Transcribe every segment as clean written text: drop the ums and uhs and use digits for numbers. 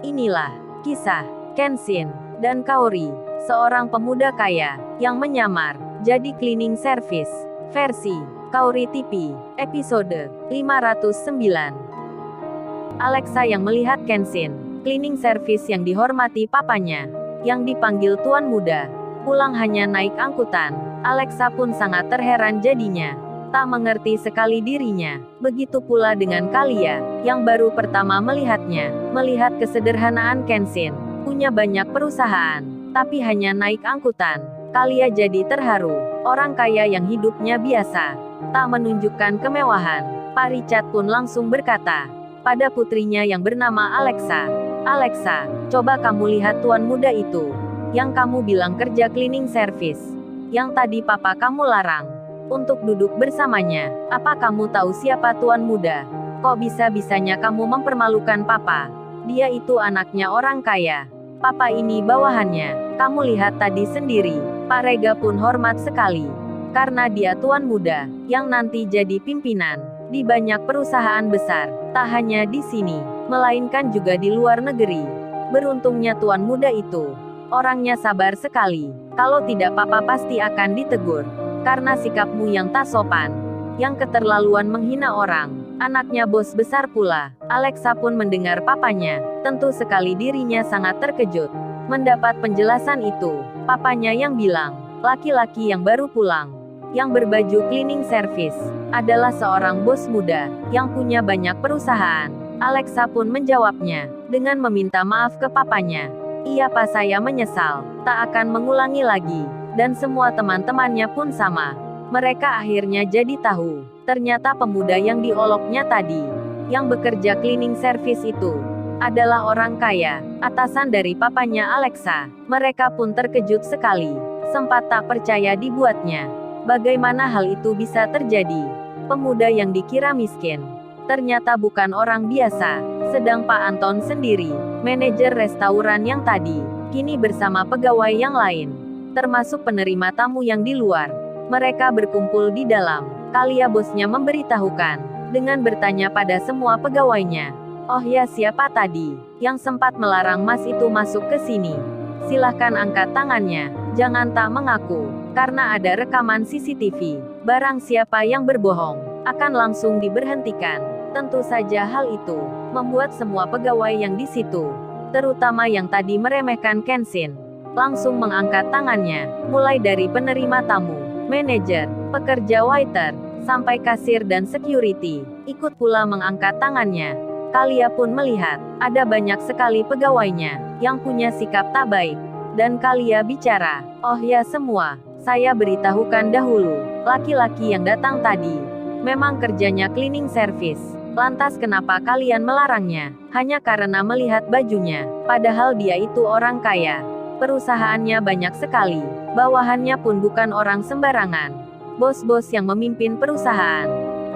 Inilah kisah Kenshin dan Kaori, seorang pemuda kaya yang menyamar jadi cleaning service. Versi Kaori TV, episode 509. Alexa yang melihat Kenshin, cleaning service yang dihormati papanya, yang dipanggil Tuan Muda, pulang hanya naik angkutan. Alexa pun sangat terheran jadinya. Tak mengerti sekali dirinya. Begitu pula dengan Kalia, yang baru pertama melihatnya. Melihat kesederhanaan Kenshin, punya banyak perusahaan, tapi hanya naik angkutan. Kalia jadi terharu. Orang kaya yang hidupnya biasa, tak menunjukkan kemewahan. Pak Richard pun langsung berkata pada putrinya yang bernama Alexa, "Alexa, coba kamu lihat tuan muda itu, yang kamu bilang kerja cleaning service, yang tadi papa kamu larang untuk duduk bersamanya. Apa kamu tahu siapa tuan muda? Kok bisa-bisanya kamu mempermalukan papa? Dia itu anaknya orang kaya. Papa ini bawahannya. Kamu lihat tadi sendiri." Pak Rega pun hormat sekali. Karena dia tuan muda, yang nanti jadi pimpinan di banyak perusahaan besar. Tak hanya di sini, melainkan juga di luar negeri. Beruntungnya tuan muda itu orangnya sabar sekali. Kalau tidak papa pasti akan ditegur. Karena sikapmu yang tak sopan, yang keterlaluan menghina orang. Anaknya bos besar pula. Alexa pun mendengar papanya. Tentu sekali dirinya sangat terkejut mendapat penjelasan itu. Papanya yang bilang, laki-laki yang baru pulang, yang berbaju cleaning service, adalah seorang bos muda, yang punya banyak perusahaan. Alexa pun menjawabnya, dengan meminta maaf ke papanya. "Iya pak, saya menyesal, tak akan mengulangi lagi." Dan semua teman-temannya pun sama. Mereka akhirnya jadi tahu, ternyata pemuda yang dioloknya tadi, yang bekerja cleaning service itu, adalah orang kaya, atasan dari papanya Alexa. Mereka pun terkejut sekali, sempat tak percaya dibuatnya. Bagaimana hal itu bisa terjadi? Pemuda yang dikira miskin, ternyata bukan orang biasa. Sedang Pak Anton sendiri, manajer restoran yang tadi, kini bersama pegawai yang lain, termasuk penerima tamu yang di luar. Mereka berkumpul di dalam. Kalia bosnya memberitahukan, dengan bertanya pada semua pegawainya, "Oh ya, siapa tadi yang sempat melarang Mas itu masuk ke sini? Silahkan angkat tangannya, jangan tak mengaku, karena ada rekaman CCTV. Barang siapa yang berbohong, akan langsung diberhentikan." Tentu saja hal itu membuat semua pegawai yang di situ, terutama yang tadi meremehkan Kenshin, langsung mengangkat tangannya, mulai dari penerima tamu, manajer, pekerja waiter, sampai kasir dan security, ikut pula mengangkat tangannya. Kalia pun melihat, ada banyak sekali pegawainya, yang punya sikap tak baik. Dan Kalia bicara, "Oh ya semua, saya beritahukan dahulu, laki-laki yang datang tadi, memang kerjanya cleaning service. Lantas kenapa kalian melarangnya? Hanya karena melihat bajunya, padahal dia itu orang kaya. Perusahaannya banyak sekali, bawahannya pun bukan orang sembarangan. Bos-bos yang memimpin perusahaan.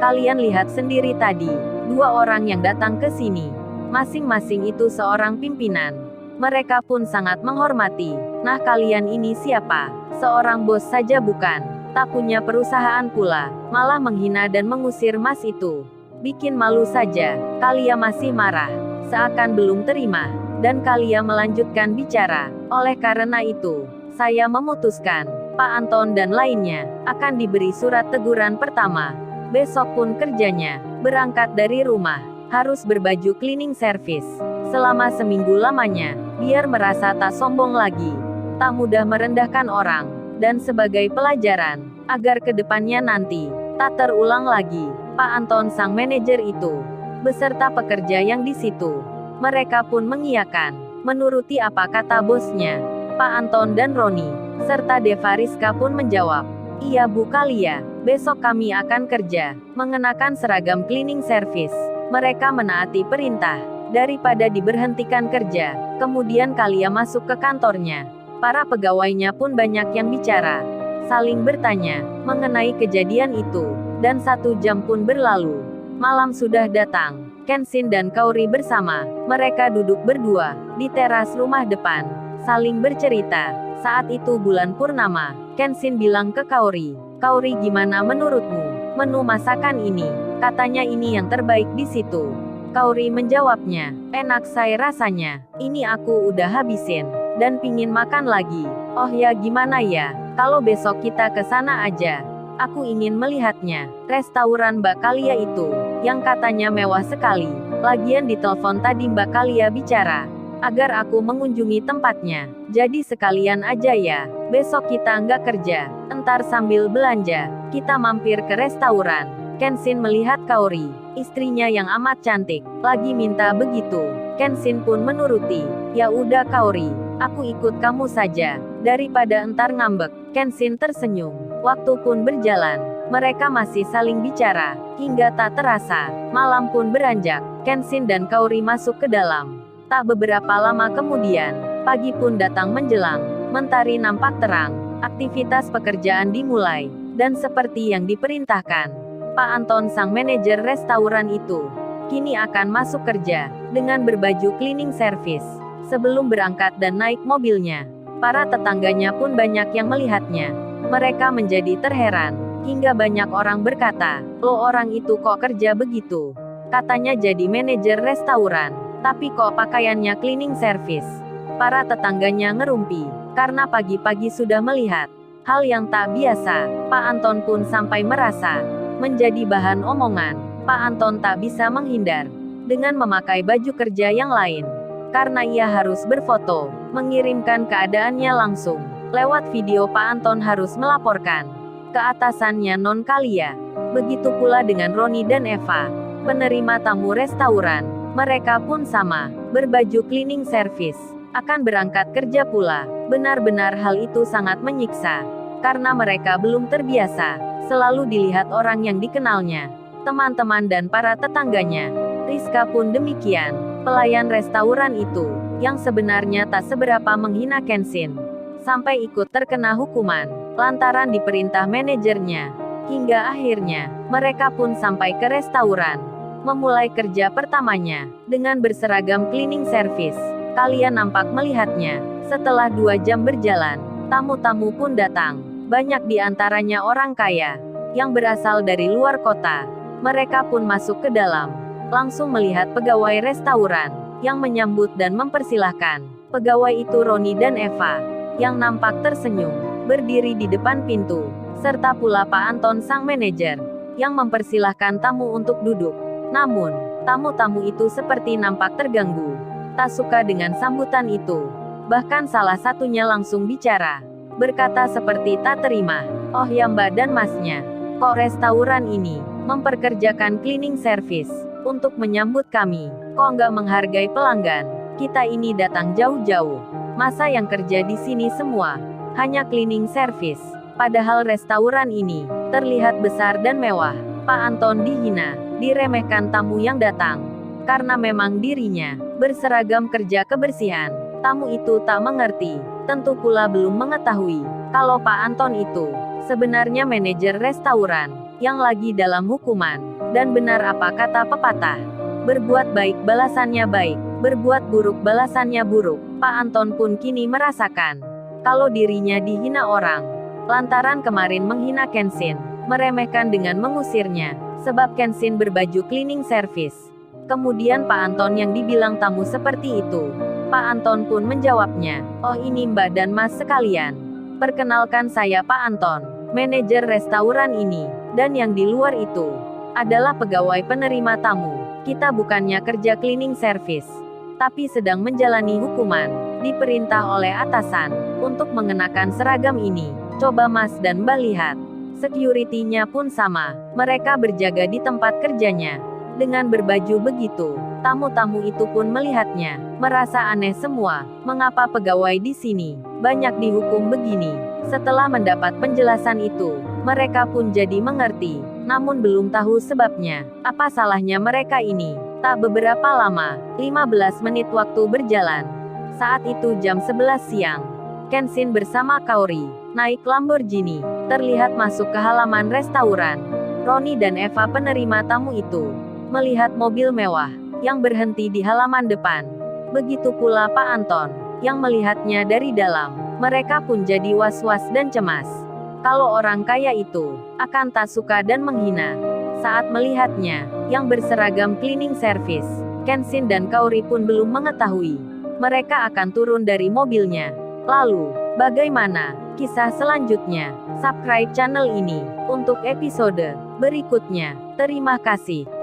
Kalian lihat sendiri tadi, dua orang yang datang ke sini. Masing-masing itu seorang pimpinan. Mereka pun sangat menghormati. Nah kalian ini siapa? Seorang bos saja bukan. Tak punya perusahaan pula. Malah menghina dan mengusir Mas itu. Bikin malu saja." Kalia masih marah. Seakan belum terima. Dan Kalia melanjutkan bicara. "Oleh karena itu, saya memutuskan, Pak Anton dan lainnya, akan diberi surat teguran pertama. Besok pun kerjanya, berangkat dari rumah, harus berbaju cleaning service selama seminggu lamanya, biar merasa tak sombong lagi, tak mudah merendahkan orang, dan sebagai pelajaran, agar kedepannya nanti, tak terulang lagi." Pak Anton sang manajer itu, beserta pekerja yang di situ, mereka pun mengiyakan, menuruti apa kata bosnya. Pak Anton dan Roni, serta Devariska pun menjawab, "Iya Bu Kalia, besok kami akan kerja, mengenakan seragam cleaning service." Mereka menaati perintah, daripada diberhentikan kerja. Kemudian Kalia masuk ke kantornya. Para pegawainya pun banyak yang bicara, saling bertanya, mengenai kejadian itu. Dan 1 jam pun berlalu. Malam sudah datang. Kenshin dan Kaori bersama, mereka duduk berdua, di teras rumah depan, saling bercerita. Saat itu bulan purnama. Kenshin bilang ke Kaori, "Kaori, gimana menurutmu menu masakan ini? Katanya ini yang terbaik di situ." Kaori menjawabnya. Enak saya rasanya. Ini aku udah habisin. Dan pingin makan lagi. Oh ya gimana ya, kalau besok kita ke sana aja. Aku ingin melihatnya. Restoran Mbak Kalia itu, yang katanya mewah sekali. Lagian di telepon tadi Mbak Kalia bicara agar aku mengunjungi tempatnya. Jadi sekalian aja ya. Besok kita nggak kerja. Entar sambil belanja, kita mampir ke restoran. Kenshin melihat Kaori, istrinya yang amat cantik, lagi minta begitu. Kenshin pun menuruti. Ya udah Kaori, aku ikut kamu saja. Daripada entar ngambek. Kenshin tersenyum. Waktu pun berjalan. Mereka masih saling bicara. Hingga tak terasa, malam pun beranjak. Kenshin dan Kaori masuk ke dalam. Tak beberapa lama kemudian, pagi pun datang menjelang. Mentari nampak terang. Aktivitas pekerjaan dimulai. Dan seperti yang diperintahkan, Pak Anton sang manajer restoran itu kini akan masuk kerja dengan berbaju cleaning service. Sebelum berangkat dan naik mobilnya, para tetangganya pun banyak yang melihatnya. Mereka menjadi terheran. Hingga banyak orang berkata, "Lo orang itu kok kerja begitu? Katanya jadi manajer restoran, tapi kok pakaiannya cleaning service?" Para tetangganya ngerumpi, karena pagi-pagi sudah melihat hal yang tak biasa. Pak Anton pun sampai merasa menjadi bahan omongan. Pak Anton tak bisa menghindar dengan memakai baju kerja yang lain. Karena ia harus berfoto, mengirimkan keadaannya langsung. Lewat video Pak Anton harus melaporkan ke atasannya Non Kalia. Begitu pula dengan Roni dan Eva, penerima tamu restoran. Mereka pun sama, berbaju cleaning service, akan berangkat kerja pula. Benar-benar hal itu sangat menyiksa. Karena mereka belum terbiasa, selalu dilihat orang yang dikenalnya, teman-teman dan para tetangganya. Rizka pun demikian, pelayan restoran itu, yang sebenarnya tak seberapa menghina Kenshin, sampai ikut terkena hukuman, lantaran diperintah manajernya. Hingga akhirnya, mereka pun sampai ke restoran, memulai kerja pertamanya, dengan berseragam cleaning service. Kalian nampak melihatnya, setelah 2 jam berjalan, tamu-tamu pun datang. Banyak di antaranya orang kaya, yang berasal dari luar kota. Mereka pun masuk ke dalam, langsung melihat pegawai restoran, yang menyambut dan mempersilahkan. Pegawai itu Roni dan Eva, yang nampak tersenyum, berdiri di depan pintu, serta pula Pak Anton sang manajer, yang mempersilahkan tamu untuk duduk. Namun, tamu-tamu itu seperti nampak terganggu, tak suka dengan sambutan itu. Bahkan salah satunya langsung bicara, berkata seperti tak terima. Oh ya Mbak dan Masnya, kok restoran ini memperkerjakan cleaning service untuk menyambut kami? Kok nggak menghargai pelanggan? Kita ini datang jauh-jauh. Masa yang kerja di sini semua hanya cleaning service? Padahal restoran ini terlihat besar dan mewah. Pak Anton dihina, diremehkan tamu yang datang. Karena memang dirinya berseragam kerja kebersihan. Tamu itu tak mengerti, tentu pula belum mengetahui kalau Pak Anton itu sebenarnya manajer restoran yang lagi dalam hukuman. Dan benar apa kata pepatah, berbuat baik balasannya baik, berbuat buruk balasannya buruk. Pak Anton pun kini merasakan kalau dirinya dihina orang, lantaran kemarin menghina Kenshin, meremehkan dengan mengusirnya, sebab Kenshin berbaju cleaning service. Kemudian Pak Anton yang dibilang tamu seperti itu. Pak Anton pun menjawabnya, "Oh ini Mbak dan Mas sekalian. Perkenalkan saya Pak Anton, manajer restoran ini. Dan yang di luar itu adalah pegawai penerima tamu. Kita bukannya kerja cleaning service, tapi sedang menjalani hukuman, diperintah oleh atasan untuk mengenakan seragam ini. Coba Mas dan Mbak lihat. Security-nya pun sama. Mereka berjaga di tempat kerjanya dengan berbaju begitu." Tamu-tamu itu pun melihatnya, merasa aneh semua. Mengapa pegawai di sini banyak dihukum begini? Setelah mendapat penjelasan itu, mereka pun jadi mengerti, namun belum tahu sebabnya. Apa salahnya mereka ini? Tak beberapa lama, 15 menit waktu berjalan. Saat itu jam 11 siang. Kenshin bersama Kaori naik Lamborghini, terlihat masuk ke halaman restoran. Roni dan Eva penerima tamu itu melihat mobil mewah yang berhenti di halaman depan. Begitu pula Pak Anton yang melihatnya dari dalam. Mereka pun jadi was-was dan cemas. Kalau orang kaya itu akan tak suka dan menghina saat melihatnya yang berseragam cleaning service. Kenshin dan Kaori pun belum mengetahui. Mereka akan turun dari mobilnya. Lalu, bagaimana kisah selanjutnya? Subscribe channel ini untuk episode berikutnya. Terima kasih.